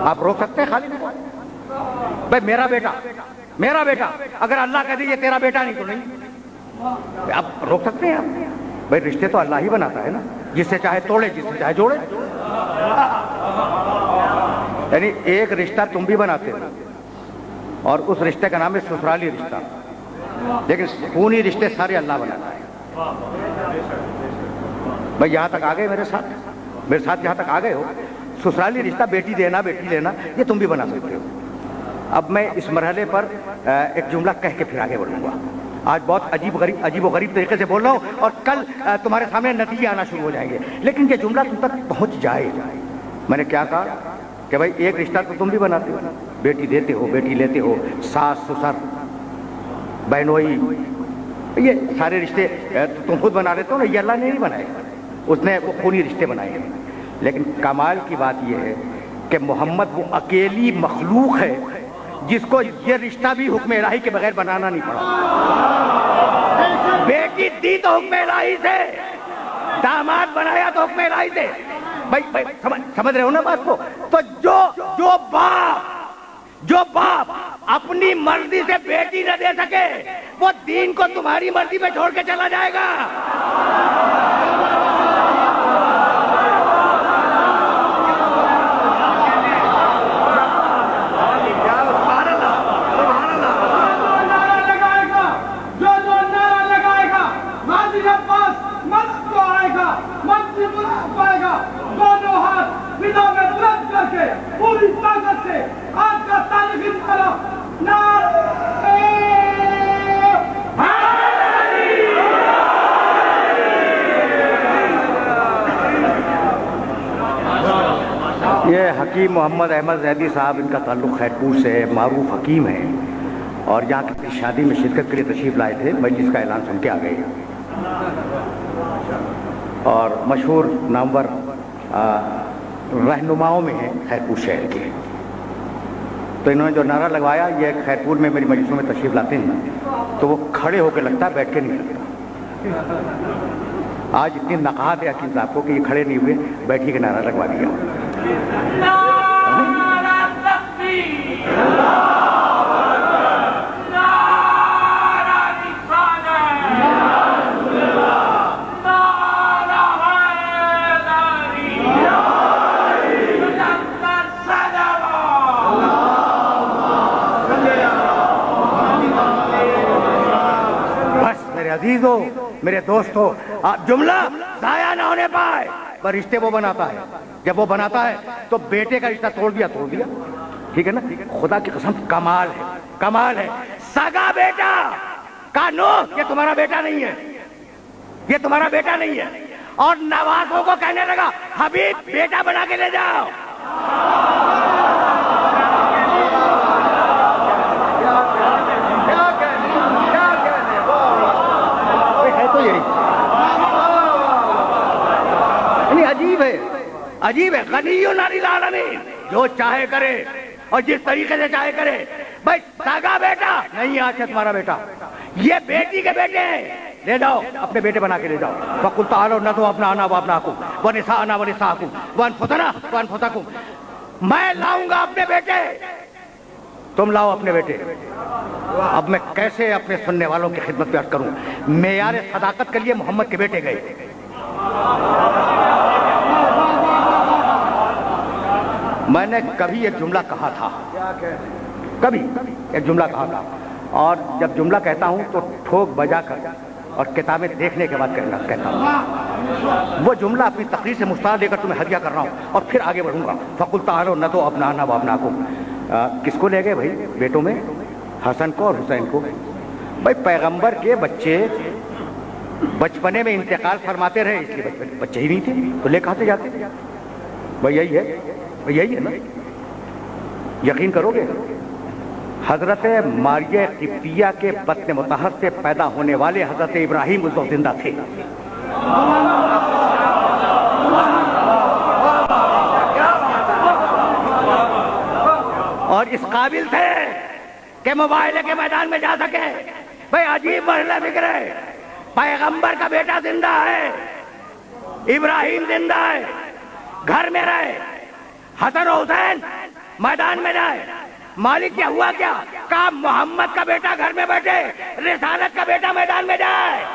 آپ روک سکتے ہیں خالد کو؟ بھائی میرا بیٹا اگر اللہ کہہ دے یہ تیرا بیٹا نہیں تو نہیں، آپ روک سکتے ہیں؟ آپ بھائی رشتے تو اللہ ہی بناتا ہے نا، جس سے چاہے توڑے جس سے چاہے جوڑے. یعنی ایک رشتہ تم بھی بناتے ہو اور اس رشتے کا نام ہے سسرالی رشتہ، لیکن خونی رشتے سارے اللہ بناتا ہے. بھائی یہاں تک آ گئے میرے ساتھ یہاں تک آ گئے ہو. سسرالی رشتہ بیٹی دینا بیٹی لینا یہ تم بھی بنا سکتے ہو. اب میں اس مرحلے پر ایک جملہ کہہ کے پھر آگے بڑھوں گا. آج بہت عجیب و غریب طریقے سے بول رہا ہوں اور کل تمہارے سامنے نتیجے آنا شروع ہو جائیں گے، لیکن یہ جملہ تم تک پہنچ جائے. میں نے کیا کہا کہ بھائی ایک رشتہ تو تم بھی بناتے ہو، بیٹی دیتے ہو بیٹی لیتے ہو، ساس سسر بہنوئی، یہ سارے رشتے تم خود بنا لیتے ہو نا، یہ اللہ نے نہیں بنائے، اس نے وہ خونی رشتے بنائے ہیں. لیکن کمال کی بات یہ ہے کہ محمد وہ اکیلی مخلوق ہے جس کو یہ رشتہ بھی حکم الہی کے بغیر بنانا نہیں پڑا. بیٹی دی تو حکم الہی سے، داماد بنایا تو حکم الہی سے. بھائی سمجھ رہے ہو نا بات کو؟ تو جو باپ اپنی مرضی سے بیٹی نہ دے سکے وہ دین کو تمہاری مرضی پہ چھوڑ کے چلا جائے گا. پوری طاقت سے آج کا تاریخی یہ حکیم محمد احمد زیدی صاحب، ان کا تعلق خیرپور سے ہے، معروف حکیم ہیں اور یہاں کی شادی میں شرکت کے لیے تشریف لائے تھے. مجلس کا اعلان سن کے آ گئے اور مشہور نامور رہنماؤں میں ہیں خیرپور شہر کے. تو انہوں نے جو نعرہ لگوایا، یہ خیرپور میں میری مجلسوں میں تشریف لاتے ہیں تو وہ کھڑے ہو کے لگتا ہے، بیٹھ کے نہیں لگتا. آج اتنی نقاہت ہے حکیم صاحب کو کہ یہ کھڑے نہیں ہوئے، بیٹھی کے نعرہ لگوا دیا. عزیزو، میرے دوستو، جملہ ضائع نہ ہونے پائے. پر رشتے وہ بناتا ہے، جب وہ بناتا ہے تو بیٹے کا رشتہ توڑ دیا. ٹھیک ہے نا؟ خدا کی قسم کمال ہے. سگا بیٹا کا نوح یہ تمہارا بیٹا نہیں ہے، اور نوازوں کو کہنے لگا حبیب بیٹا بنا کے لے جاؤ. عجیب ہے. غنی عن العالمین، جو چاہے کرے اور جس طریقے سے چاہے کرے. بھائی سگا بیٹا نہیں، آج ہے تمہارا بیٹا، یہ بیٹی کے بیٹے ہیں، لے جاؤ اپنے بیٹے بنا کے لے جاؤ. فَقُلْ تَعَالَوْا نَدْعُ أَبْنَاءَنَا وَأَبْنَاءَكُمْ وَنِسَاءَنَا وَنِسَاءَكُمْ وَأَنفُسَنَا وَأَنفُسَكُمْ. میں لاؤں گا اپنے بیٹے، تم لاؤ اپنے بیٹے. اب میں کیسے اپنے سننے والوں کی خدمت پیش کروں؟ معیار صداقت کے لیے محمد کے بیٹے گئے. میں نے کبھی ایک جملہ کہا تھا، اور جب جملہ کہتا ہوں تو ٹھوک بجا کر اور کتابیں دیکھنے کے بعد کہتا ہوں. وہ جملہ اپنی تقریر سے مستعار لے کر تمہیں ہدیہ کر رہا ہوں اور پھر آگے بڑھوں گا. فَقُلْ تَعَالَوْا نَدْعُ أَبْنَاءَنَا وَأَبْنَاءَكُمْ. کس کو لے گئے بھائی بیٹوں میں؟ حسن کو اور حسین کو. بھائی پیغمبر کے بچے بچپنے میں انتقال فرماتے رہے، اس لیے بچے ہی نہیں تھے تو لے کہاں سے جاتے؟ بھائی یہی ہے نا. یقین کرو گے حضرت ماریہ قبطیہ کے بطن مطہر سے پیدا ہونے والے حضرت ابراہیم اس وقت زندہ تھے. اور اس قابل تھے کہ مباہلے کے میدان میں جا سکے. بھائی عجیب مرحلہ فکر ہے. پیغمبر کا بیٹا زندہ ہے، ابراہیم زندہ ہے، گھر میں رہے. حسن و حسین میدان میں جائے. مالک کیا ہوا کیا؟ کہا محمد کا بیٹا گھر میں بیٹھے، رسالت کا بیٹا میدان میں جائے.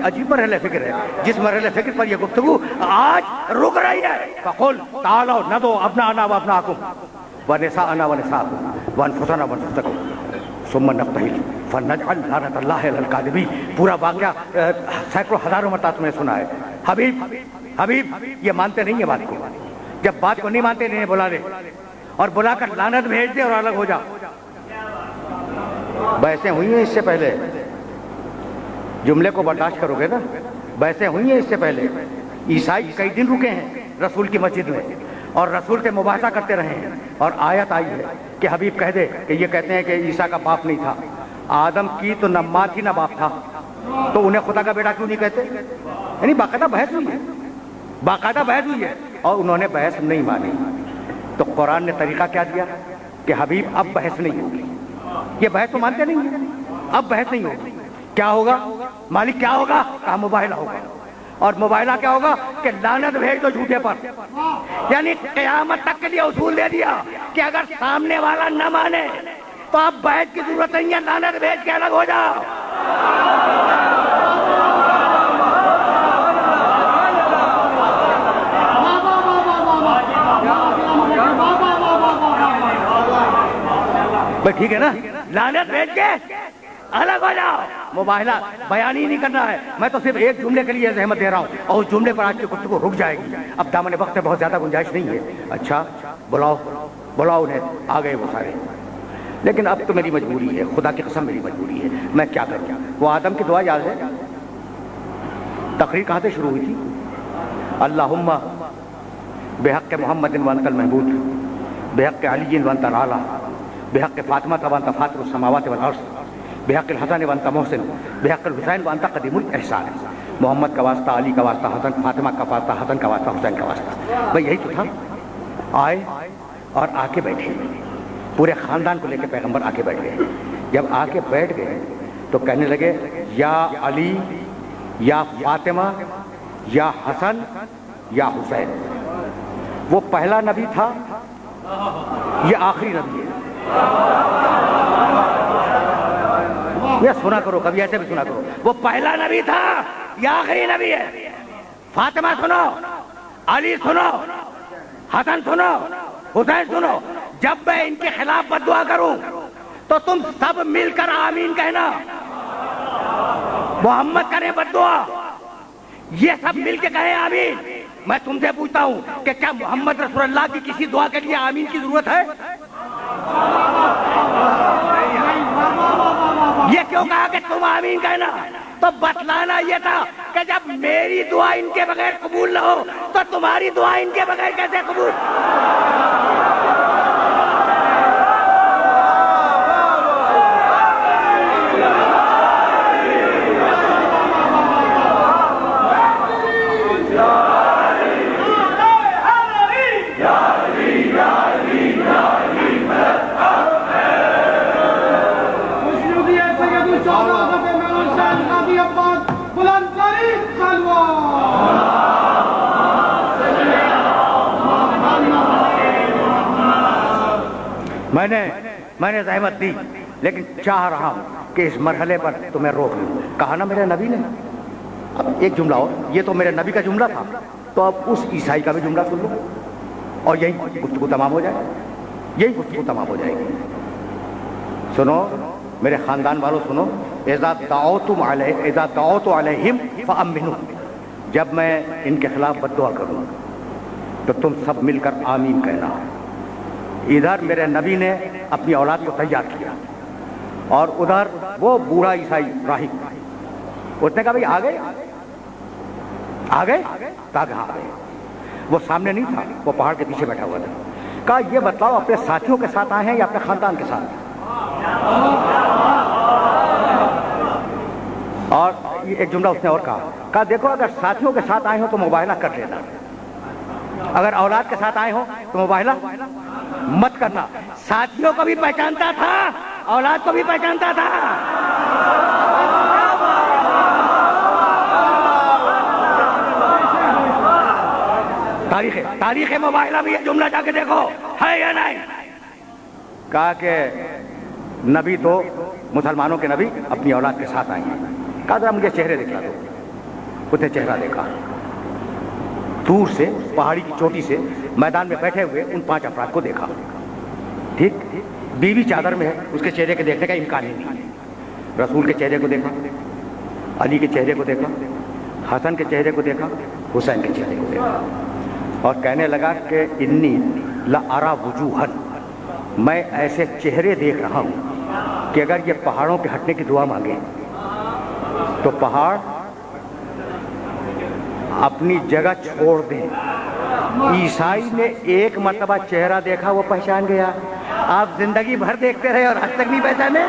عجیب مرحلہ فکر ہے. جس مرحلہ فکر پر یہ گفتگو آج رک رہی ہے. فقل تعالوا ندعو ابناءنا وابناءکم ونساءنا ونساءکم وانفسنا وانفسکم ثم نبتہل فنجعل لعنۃ اللہ علی الکاذبین. پورا واقعہ سینکڑوں ہزاروں مرتبہ تم نے سنا ہے. حبیب یہ مانتے نہیں ہے بات کو. جب بات کو نہیں مانتے انہیں بلا دے اور بلا کر لعنت بھیج دے اور الگ ہو جا. بحثیں ہوئی ہیں اس سے پہلے، جملے کو برداشت کرو گے نا. بحثیں ہوئی ہیں اس سے پہلے. عیسائی کئی دن رکے ہیں رسول کی مسجد میں اور رسول سے مباحثہ کرتے رہے ہیں، اور آیت آئی ہے کہ حبیب کہہ دے کہ یہ کہتے ہیں کہ عیسیٰ کا باپ نہیں تھا. آدم کی تو نہ ماں تھی نہ باپ تھا، تو انہیں خدا کا بیٹا کیوں نہیں کہتے؟ یعنی باقاعدہ بحث ہوئی ہے، باقاعدہ بحث ہوئی ہے اور انہوں نے بحث نہیں مانی. تو قرآن نے طریقہ کیا دیا کہ حبیب اب بحث نہیں ہوگی. یہ بحث تو مانتے نہیں ہیں، اب بحث نہیں ہوگی. کیا ہوگا مالک؟ کیا ہوگا؟ کہا مباہلہ ہوگا. اور مباہلہ کیا ہوگا کہ لعنت بھیج دو جھوٹے پر. یعنی قیامت تک کے لیے اصول دے دیا کہ اگر سامنے والا نہ مانے تو اب بحث کی ضرورت نہیں ہے، لعنت بھیج کے الگ ہو جاؤ. بھائی ٹھیک ہے نا، لعنت بھیج کے الگ ہو جاؤ. مباہلہ بیان ہی نہیں کرنا ہے. میں تو صرف ایک جملے کے لیے زحمت دے رہا ہوں اور اس جملے پر آج کی گفتگو رک جائے گی. اب دامن وقت میں بہت زیادہ گنجائش نہیں ہے. اچھا بلاؤ انہیں. آ گئے وہ سارے. لیکن اب تو میری مجبوری ہے، خدا کی قسم میری مجبوری ہے. میں کیا کروں؟ وہ آدم کی دعا یاد ہے؟ تقریر کہاں سے شروع ہوئی تھی؟ اللہم بحق محمد وانت المحمود بحق علی وانت الاعلی بحق فاطمہ وانت فاطر السماوات والارض بحق الحسن وانت محسن بحق الحسین وانت قدیم الاحسان. محمد کا واسطہ، علی کا واسطہ، حسن فاطمہ کا واسطہ، حسن کا واسطہ، حسین کا واسطہ. بھائی یہی تو تھا. آئے اور آ کے بیٹھے، پورے خاندان کو لے کے پیغمبر آ کے بیٹھ گئے. جب آ کے بیٹھ گئے تو کہنے لگے یا علی یا فاطمہ یا حسن یا حسین. وہ پہلا نبی تھا، یہ آخری نبی ہے. یہ سنا کرو، کبھی ایسے بھی سنا کرو. وہ پہلا نبی تھا، یہ آخری نبی ہے. فاطمہ سنو، علی سنو، حسن سنو، حسین سنو. جب میں ان کے خلاف بد دعا کروں تو تم سب مل کر آمین کہنا. محمد کرے بد دعا، یہ سب مل کے کہیں آمین. میں تم سے پوچھتا ہوں کہ کیا محمد رسول اللہ کی کسی دعا کے لیے آمین کی ضرورت ہے؟ یہ کیوں کہا کہ تم آمین کہنا؟ تو بتلانا یہ تھا کہ جب میری دعا ان کے بغیر قبول نہ ہو تو تمہاری دعا ان کے بغیر کیسے قبول؟ میں نے زحمت دی لیکن چاہ رہا ہوں کہ اس مرحلے پر تمہیں روک لوں. کہا نا میرے نبی نے. اب ایک جملہ اور، یہ تو میرے نبی کا جملہ تھا، تو اب اس عیسائی کا بھی جملہ سن لو اور یہی گفتگو تمام ہو جائے. یہی گفتگو تمام ہو جائے گی. سنو میرے خاندان والوں، سنو. اذا دعوت علیہم فامنوا. جب میں ان کے خلاف بد دعا کروں تو تم سب مل کر آمین کہنا. ادھر میرے نبی نے اپنی اولاد کو تیار کیا اور ادھر وہ بوڑھا عیسائی راہب، اس نے کہا بھائی آ گئے کہا کہاں آ گئے. وہ سامنے نہیں تھا، وہ پہاڑ کے پیچھے بیٹھا ہوا تھا. کہا یہ بتلاؤ اپنے ساتھیوں کے ساتھ آئے ہیں یا اپنے خاندان کے ساتھ؟ اور ایک جملہ اس نے اور کہا دیکھو اگر ساتھیوں کے ساتھ آئے ہو تو مباہلہ کر لینا، اگر اولاد کے ساتھ آئے ہوں تو مباہلہ مت کرنا. ساتھیوں کو بھی پہچانتا تھا, اولاد کو بھی پہچانتا تھا. تاریخ مباہلہ میں یہ جملہ جا کے دیکھو ہے یا نہیں. کہا کہ نبی تو مسلمانوں کے نبی اپنی اولاد کے ساتھ آئیں گے. کہا ذرا مجھے چہرے دکھا دو. اس نے چہرہ دیکھا. دور سے پہاڑی کی چوٹی سے میدان میں بیٹھے ہوئے ان 5 افراد کو دیکھا. ٹھیک, بیوی چادر میں ہے, اس کے چہرے کے دیکھنے کا امکان ہی نہیں. رسول کے چہرے کو دیکھا, علی کے چہرے کو دیکھا, حسن کے چہرے کو دیکھا, حسین کے چہرے کو دیکھا, اور کہنے لگا کہ انی لارا وجوہن, میں ایسے چہرے دیکھ رہا ہوں کہ اگر یہ پہاڑوں کے ہٹنے کی دعا مانگے تو پہاڑ اپنی جگہ چھوڑ دیں. عیسائی نے ایک مرتبہ چہرہ دیکھا, وہ پہچان گیا. آپ زندگی بھر دیکھتے رہے اور آج تک نہیں پہچانے.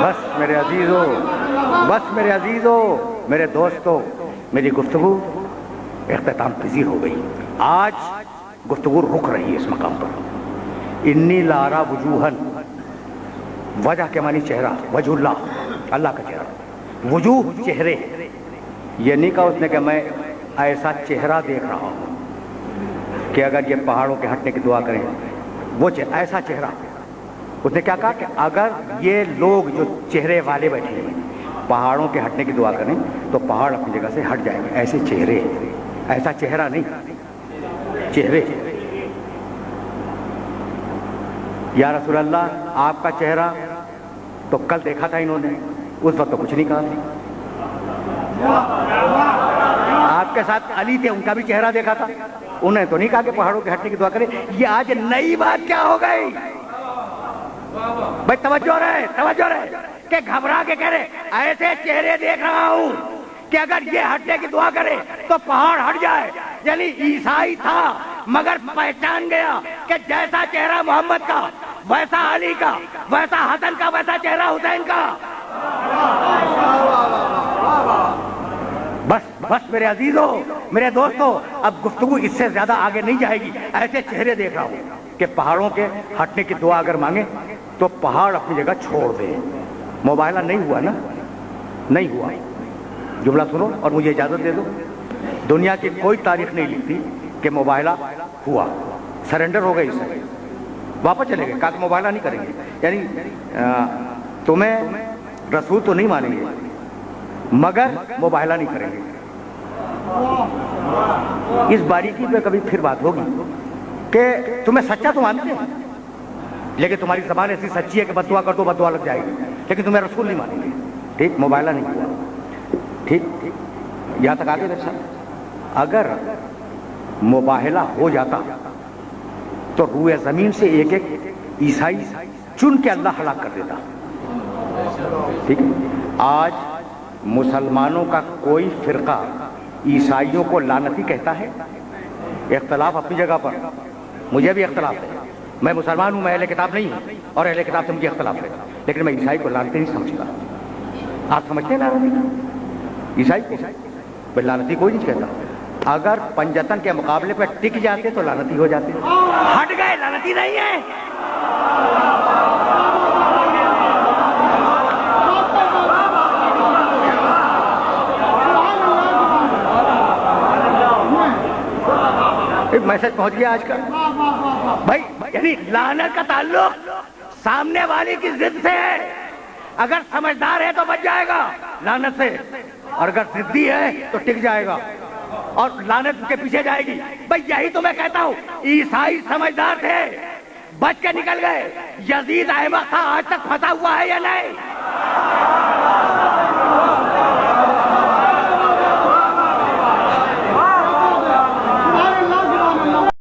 بس میرے عزیزو, بس میرے عزیزو, میرے دوستو, میری گفتگو اختتام پذیر ہو گئی. آج گفتگو رک رہی ہے اس مقام پر. انی لارا وجوہن, وجہ کے معنی چہرہ, وجہ اللہ, اللہ کا چہرہ. وجوہ چہرے, یہ نہیں کہا اس نے کہ میں ایسا چہرہ دیکھ رہا ہوں کہ اگر یہ پہاڑوں کے ہٹنے کی دعا کریں, وہ ایسا چہرہ. اس نے کیا کہا کہ اگر یہ لوگ جو چہرے والے بیٹھے ہیں پہاڑوں کے ہٹنے کی دعا کریں تو پہاڑ اپنی جگہ سے ہٹ جائیں گے. ایسے چہرے, ایسا چہرہ نہیں, چہرے. یا رسول اللہ آپ کا چہرہ تو کل دیکھا تھا انہوں نے, اس وقت تو کچھ نہیں کہا. آپ کے ساتھ علی تھے, ان کا بھی چہرہ دیکھا تھا, انہیں تو نہیں کہا کہ پہاڑوں کے ہٹنے کی دعا کریں. یہ آج نئی بات کیا ہو گئی بھائی؟ توجہ رہے, توجہ رہے کہ گھبرا کے کہہ رہے ایسے چہرے دیکھ رہا ہوں کہ اگر یہ ہٹنے کی دعا کرے تو پہاڑ ہٹ جائے. یعنی عیسائی تھا مگر پہچان گیا کہ جیسا چہرہ محمد کا ویسا علی کا, ویسا حسن کا, ویسا چہرہ حسین کا. بس بس میرے عزیزو, میرے دوستو, اب گفتگو اس سے زیادہ آگے نہیں جائے گی. ایسے چہرے دیکھ رہا ہوں کہ پہاڑوں کے ہٹنے کی دعا اگر مانگے تو پہاڑ اپنی جگہ چھوڑ دے. مباہلہ نہیں ہوا نا, نہیں ہوا. جملہ سنو اور مجھے اجازت دے دو. دنیا کی کوئی تاریخ نہیں لکھتی کہ مباہلہ ہوا, سرنڈر ہو گئی, اسے واپس چلے گئے, کہا کہ مباہلہ نہیں کریں گے. یعنی تمہیں رسول تو نہیں مانیں گے مگر مباہلہ نہیں کریں گے. اس باریکی پہ کبھی پھر بات ہوگی کہ تمہیں سچا تو مانتے ہیں لیکن تمہاری زبان ایسی سچی ہے کہ بددعا کر دو بددعا لگ جائے گی, لیکن تمہیں رسول نہیں مانیں گے. ٹھیک, مباہلہ نہیں ہوا. ٹھیک, یہاں تک آگے میرے ساتھ. اگر مباہلہ ہو جاتا تو روئے زمین سے ایک ایک عیسائی چن کے اللہ ہلاک کر دیتا. ٹھیک, آج مسلمانوں کا کوئی فرقہ عیسائیوں کو لعنتی کہتا ہے. اختلاف اپنی جگہ پر, مجھے بھی اختلاف ہے, میں مسلمان ہوں, میں اہل کتاب نہیں ہوں اور اہل کتاب سے مجھے اختلاف ہے, لیکن میں عیسائی کو لعنتی نہیں سمجھتا. آپ سمجھتے ہیں لعنتی عیسائی کو؟ لعنتی کوئی نہیں کہتا. اگر پنجتن کے مقابلے پہ ٹک جاتے تو لعنتی ہو جاتے. ہٹ گئے, لعنتی نہیں ہے. میسج پہنچ گیا آج کل بھائی. یعنی لعنت کا تعلق سامنے والی کی ضد سے ہے. اگر سمجھدار ہے تو بچ جائے گا لعنت سے, اور اگر ضدی ہے تو ٹک جائے گا اور لعنت کے پیچھے جائے گی. بھائی یہی تو میں کہتا ہوں, عیسائی سمجھدار تھے, بچ کے نکل گئے. یزید احمق تھا, آج تک پھنسا ہوا ہے یا نہیں؟